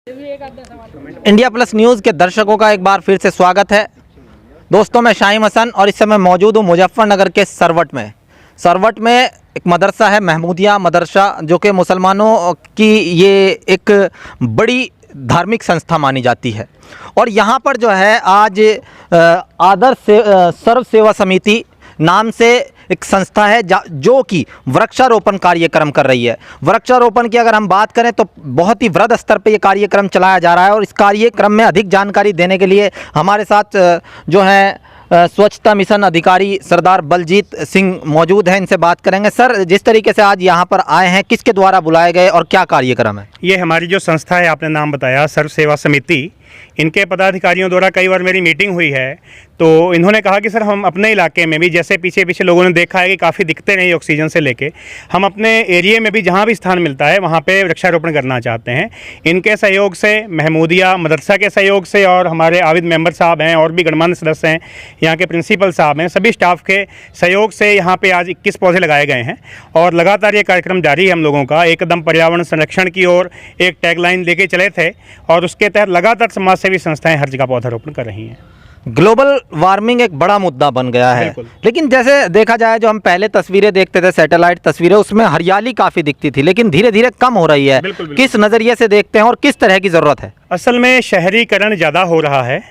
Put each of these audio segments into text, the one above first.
India plus news के दर्शकों का एक बार फिर से स्वागत है। दोस्तों, मैं शाहिम हसन और इस समय मौजूद हूँ मुजफ्फरनगर के सरवट में। सरवट में एक मदरसा है, महमूदिया मदरसा, जो कि मुसलमानों की ये एक बड़ी धार्मिक संस्था मानी जाती है। और यहाँ पर जो है आज आदर्श सर्व सेवा समिति नाम से एक संस्था है जो कि वृक्षारोपण कार्यक्रम कर रही है। वृक्षारोपण की अगर हम बात करें तो बहुत ही वृहद स्तर पे ये कार्यक्रम चलाया जा रहा है। और इस कार्यक्रम में अधिक जानकारी देने के लिए हमारे साथ जो है स्वच्छता मिशन अधिकारी सरदार बलजीत सिंह मौजूद हैं। इनसे बात करेंगे। सर, जिस तरीके से आज यहाँ पर आए हैं, किसके द्वारा बुलाए गए और क्या कार्यक्रम है? ये हमारी जो संस्था है, आपने नाम बताया सर्व सेवा समिति, इनके पदाधिकारियों द्वारा कई बार मेरी मीटिंग हुई है। तो इन्होंने कहा कि सर हम अपने इलाके में भी, जैसे पीछे पीछे लोगों ने देखा है कि काफ़ी दिक्कतें नहीं ऑक्सीजन से लेके, हम अपने एरिया में भी जहाँ भी स्थान मिलता है वहाँ पे वृक्षारोपण करना चाहते हैं। इनके सहयोग से, महमूदिया मदरसा के सहयोग से, और हमारे आविद मेंबर साहब हैं और भी गणमान्य सदस्य हैं, यहाँ के प्रिंसिपल साहब हैं, सभी स्टाफ के सहयोग से यहाँ पे आज 21 पौधे लगाए गए हैं। और लगातार ये कार्यक्रम जारी है हम लोगों का। एकदम पर्यावरण संरक्षण की ओर एक टैगलाइन लेके चले थे और उसके तहत लगातार समाज सेवी संस्थाएं हर जगह पौधारोपण कर रही हैं। ग्लोबल वार्मिंग एक बड़ा मुद्दा बन गया है, लेकिन जैसे देखा जाए, जो हम पहले तस्वीरें देखते थे, सैटेलाइट तस्वीरें, उसमें हरियाली काफ़ी दिखती थी, लेकिन धीरे धीरे कम हो रही है। किस नज़रिए से देखते हैं और किस तरह की ज़रूरत है? असल में शहरीकरण ज़्यादा हो रहा है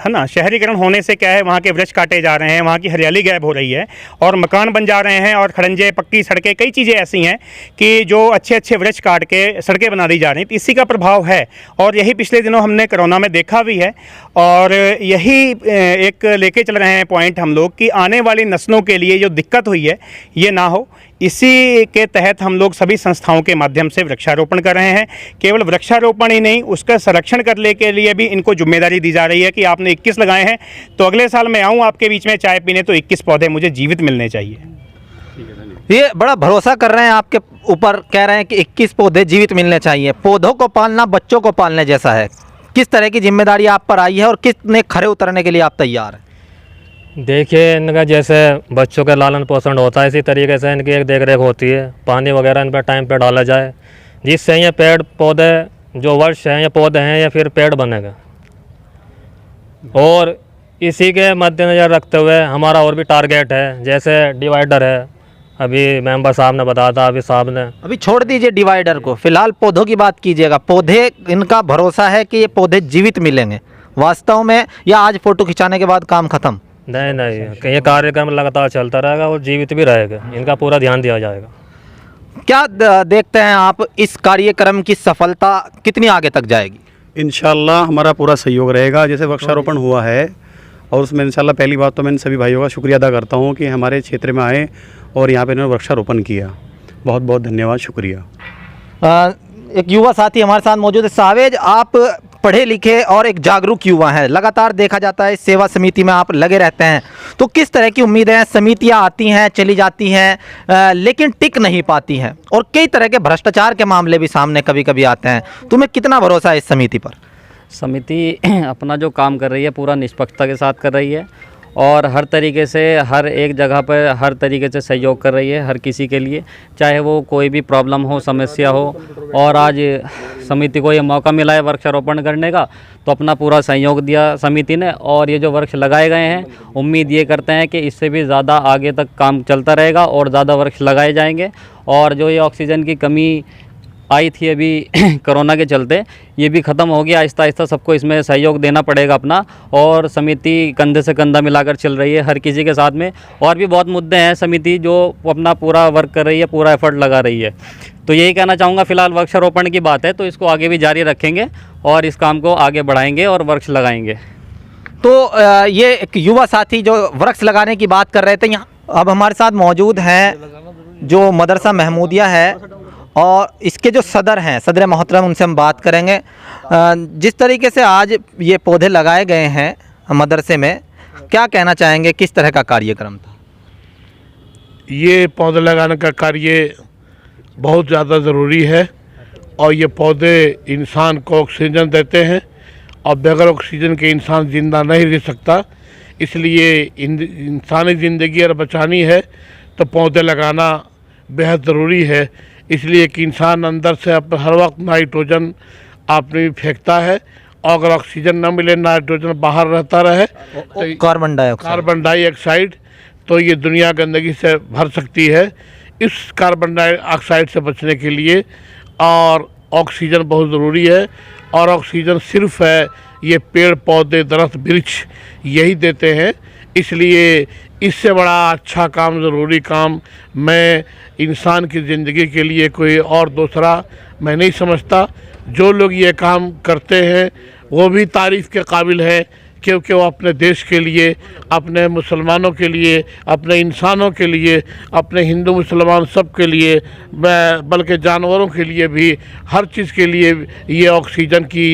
ना। शहरीकरण होने से क्या है, वहाँ के वृक्ष काटे जा रहे हैं, वहाँ की हरियाली गायब हो रही है और मकान बन जा रहे हैं और खड़ंजे, पक्की सड़कें, कई चीज़ें ऐसी हैं कि जो अच्छे अच्छे वृक्ष काट के सड़कें बना दी जा रही हैं। तो इसी का प्रभाव है और यही पिछले दिनों हमने कोरोना में देखा भी है। और यही एक लेके चल रहे हैं पॉइंट हम लोग कि आने वाली नस्लों के लिए जो दिक्कत हुई है ये ना हो। इसी के तहत हम लोग सभी संस्थाओं के माध्यम से वृक्षारोपण कर रहे हैं। केवल वृक्षारोपण ही नहीं, उसका संरक्षण करने के लिए भी इनको जिम्मेदारी दी जा रही है कि आपने 21 लगाए हैं तो अगले साल मैं आऊँ आपके बीच में चाय पीने तो 21 पौधे मुझे जीवित मिलने चाहिए। ये बड़ा भरोसा कर रहे हैं आपके ऊपर, कह रहे हैं कि 21 पौधे जीवित मिलने चाहिए। पौधों को पालना बच्चों को पालने जैसा है। किस तरह की जिम्मेदारी आप पर आई है और कितने खरे उतरने के लिए आप तैयार हैं? देखिए, इनका जैसे बच्चों का लालन पोषण होता है, इसी तरीके से इनकी एक देख रेख होती है। पानी वगैरह इन पर टाइम पे डाला जाए, जिससे ये पेड़ पौधे जो वर्ष हैं या पौधे हैं या फिर पेड़ बनेगा। और इसी के मद्देनज़र रखते हुए हमारा और भी टारगेट है, जैसे डिवाइडर है, अभी मेंबर साहब ने बताया था, अभी साहब ने। अभी छोड़ दीजिए डिवाइडर को, फिलहाल पौधों की बात कीजिएगा। पौधे, इनका भरोसा है कि ये पौधे जीवित मिलेंगे वास्तव में, या आज फ़ोटो खिंचाने के बाद काम ख़त्म? नहीं, ये कार्यक्रम लगातार चलता रहेगा और जीवित भी रहेगा। इनका पूरा ध्यान दिया जाएगा। क्या देखते हैं आप, इस कार्यक्रम की सफलता कितनी आगे तक जाएगी? इंशाल्लाह हमारा पूरा सहयोग रहेगा। जैसे वृक्षारोपण हुआ है और उसमें इंशाल्लाह, पहली बात तो मैं इन सभी भाइयों का शुक्रिया अदा करता हूँ कि हमारे क्षेत्र में आए और यहाँ पे इन्होंने वृक्षारोपण किया। बहुत बहुत धन्यवाद, शुक्रिया। एक युवा साथी हमारे साथ मौजूद है। सावेज, आप पढ़े लिखे और एक जागरूक युवा हैं, लगातार देखा जाता है इस सेवा समिति में आप लगे रहते हैं, तो किस तरह की उम्मीदें हैं? समितियां आती हैं, चली जाती हैं, लेकिन टिक नहीं पाती हैं और कई तरह के भ्रष्टाचार के मामले भी सामने कभी कभी आते हैं। तुम्हें कितना भरोसा है इस समिति पर? समिति अपना जो काम कर रही है पूरा निष्पक्षता के साथ कर रही है और हर तरीके से, हर एक जगह पर हर तरीके से सहयोग कर रही है हर किसी के लिए, चाहे वो कोई भी प्रॉब्लम हो, समस्या हो। और आज समिति को ये मौका मिला है वृक्षारोपण करने का, तो अपना पूरा सहयोग दिया समिति ने। और ये जो वृक्ष लगाए गए हैं, उम्मीद ये करते हैं कि इससे भी ज़्यादा आगे तक काम चलता रहेगा और ज़्यादा वृक्ष लगाए जाएंगे। और जो ये ऑक्सीजन की कमी आई थी अभी कोरोना के चलते, ये भी ख़त्म हो गया। आहिस्ता आहिस्ता सबको इसमें सहयोग देना पड़ेगा अपना, और समिति कंधे से कंधा मिलाकर चल रही है हर किसी के साथ में। और भी बहुत मुद्दे हैं, समिति जो अपना पूरा वर्क कर रही है, पूरा एफर्ट लगा रही है। तो यही कहना चाहूँगा, फ़िलहाल वृक्षारोपण की बात है तो इसको आगे भी जारी रखेंगे और इस काम को आगे बढ़ाएंगे और वृक्ष लगाएंगे। तो ये एक युवा साथी जो वृक्ष लगाने की बात कर रहे थे, यहाँ अब हमारे साथ मौजूद हैं जो मदरसा महमूदिया है और इसके जो सदर हैं, सदर मोहतरम, उनसे हम बात करेंगे। जिस तरीके से आज ये पौधे लगाए गए हैं मदरसे में, क्या कहना चाहेंगे, किस तरह का कार्यक्रम था? ये पौधे लगाने का कार्य बहुत ज़्यादा ज़रूरी है और ये पौधे इंसान को ऑक्सीजन देते हैं और बगैर ऑक्सीजन के इंसान ज़िंदा नहीं रह सकता। इसलिए इंसानी ज़िंदगी अगर बचानी है तो पौधे लगाना बेहद ज़रूरी है। इसलिए कि इंसान अंदर से हर वक्त नाइट्रोजन आपने भी फेंकता है, और अगर ऑक्सीजन न मिले, नाइट्रोजन बाहर रहता रहे, तो कार्बन डाइऑक्साइड, तो ये दुनिया गंदगी से भर सकती है। इस कार्बन डाइऑक्साइड से बचने के लिए और ऑक्सीजन बहुत ज़रूरी है, और ऑक्सीजन सिर्फ है ये पेड़ पौधे दरख्त वृक्ष यही देते हैं। इसलिए इससे बड़ा अच्छा काम, ज़रूरी काम मैं इंसान की ज़िंदगी के लिए कोई और दूसरा मैं नहीं समझता। जो लोग ये काम करते हैं वो भी तारीफ़ के काबिल है, क्योंकि वो अपने देश के लिए, अपने मुसलमानों के लिए, अपने इंसानों के लिए, अपने हिंदू मुसलमान सब के लिए, बल्कि जानवरों के लिए भी, हर चीज़ के लिए ये ऑक्सीजन की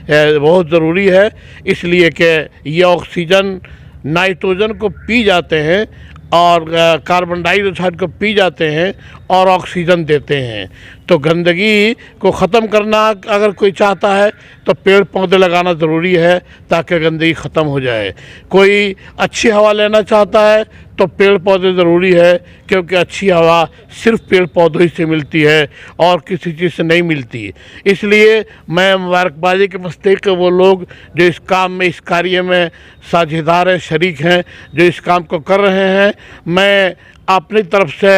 बहुत ज़रूरी है। इसलिए कि ये ऑक्सीजन नाइट्रोजन को पी जाते हैं और कार्बन डाइऑक्साइड को पी जाते हैं और ऑक्सीजन देते हैं। तो गंदगी को ख़त्म करना अगर कोई चाहता है तो पेड़ पौधे लगाना ज़रूरी है, ताकि गंदगी ख़त्म हो जाए। कोई अच्छी हवा लेना चाहता है तो पेड़ पौधे ज़रूरी है, क्योंकि अच्छी हवा सिर्फ पेड़ पौधों ही से मिलती है और किसी चीज़ से नहीं मिलती। इसलिए मैं मुबारकबादी के मुस्तहिक़ वो लोग जो इस काम में, इस कार्य में साझेदार हैं, शरीक हैं, जो इस काम को कर रहे हैं, मैं अपनी तरफ से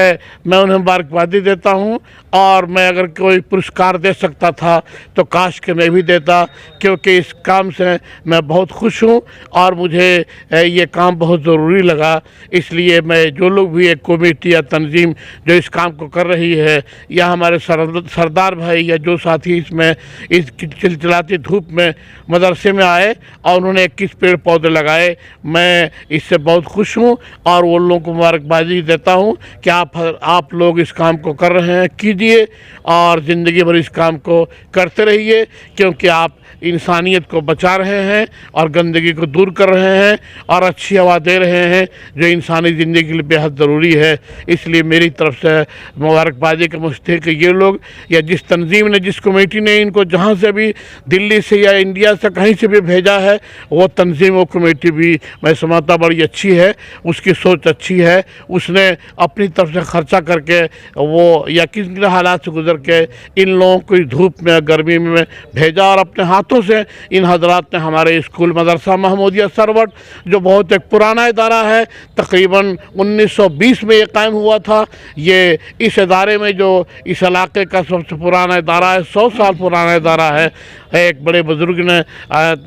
मैं उन्हें मुबारकबादी देता हूं। और मैं अगर कोई पुरस्कार दे सकता था तो काश कि मैं भी देता, क्योंकि इस काम से मैं बहुत खुश हूं और मुझे ये काम बहुत ज़रूरी लगा। इसलिए मैं जो लोग भी एक कमेटी या तंजीम जो इस काम को कर रही है, या हमारे सरदार भाई या जो साथी इसमें इस चिलचिलाती धूप में मदरसे में आए और उन्होंने 21 पेड़ पौधे लगाए, मैं इससे बहुत खुश हूँ और वो लोगों को मुबारकबादी देता हूँ कि आप लोग इस काम को कर रहे हैं, कीजिए और ज़िंदगी भर इस काम को करते रहिए, क्योंकि आप इंसानियत को बचा रहे हैं और गंदगी को दूर कर रहे हैं और अच्छी हवा दे रहे हैं, जो इंसानी ज़िंदगी के लिए बेहद ज़रूरी है। इसलिए मेरी तरफ से मुबारकबादी के मुस्तहिक़ ये लोग, या जिस तंजीम ने, जिस कमेटी ने इनको जहाँ से भी, दिल्ली से या इंडिया से कहीं से भी भेजा है, वो तंजीम, वो कमेटी भी मैं समझता बड़ी अच्छी है, उसकी सोच अच्छी है। उसने अपनी तरफ से ख़र्चा करके वो या किस हालात से गुजर के इन लोगों को धूप में, गर्मी में भेजा, और अपने हाथों से इन हजरात ने हमारे स्कूल मदरसा महमूदिया सरवट, जो बहुत एक पुराना इदारा है, तकरीबन 1920 में ये कायम हुआ था। ये इस इदारे में, जो इस इलाके का सबसे पुराना इदारा है, 100 साल पुराना इदारा है, एक बड़े बुज़ुर्ग ने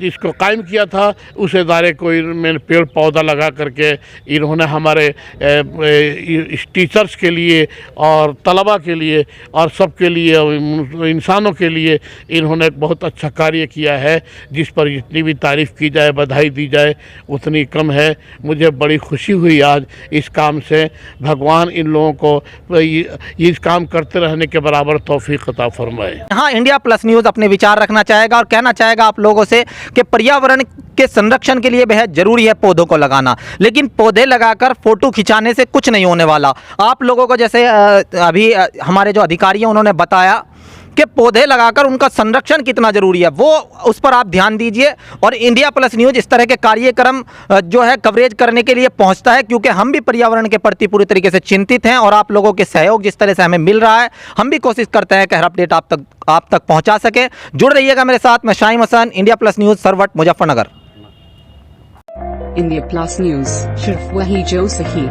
इसको कायम किया था। उस इदारे को इन्होंने पेड़ पौधा लगा करके इन्होंने हमारे टीचर्स के लिए और तलबा के लिए और सबके लिए, इंसानों के लिए इन्होंने एक बहुत अच्छा कार्य किया है, जिस पर जितनी भी तारीफ़ की जाए, बधाई दी जाए, उतनी कम है। मुझे बड़ी खुशी हुई आज इस काम से। भगवान इन लोगों को इस काम करते रहने के बराबर तौफीक अता फरमाए। हाँ, इंडिया प्लस न्यूज़ अपने विचार रखना चाहेगा और कहना चाहेगा आप लोगों से कि पर्यावरण के संरक्षण के लिए बेहद जरूरी है पौधों को लगाना, लेकिन पौधे लगाकर फोटो खिंचाने से कुछ नहीं होने वाला। आप लोगों को जैसे अभी हमारे जो अधिकारी हैं उन्होंने बताया कि पौधे लगाकर उनका संरक्षण कितना ज़रूरी है, वो उस पर आप ध्यान दीजिए। और इंडिया प्लस न्यूज़ इस तरह के कार्यक्रम जो है कवरेज करने के लिए पहुंचता है, क्योंकि हम भी पर्यावरण के प्रति पूरी तरीके से चिंतित हैं और आप लोगों के सहयोग जिस तरह से हमें मिल रहा है, हम भी कोशिश करते हैं कि हर अपडेट आप तक पहुँचा सके। जुड़ रहिएगा मेरे साथ, मैं Shahim Hasan, India plus news, Sarwat, Muzaffarnagar. India plus news, सिर्फ वही जो सही।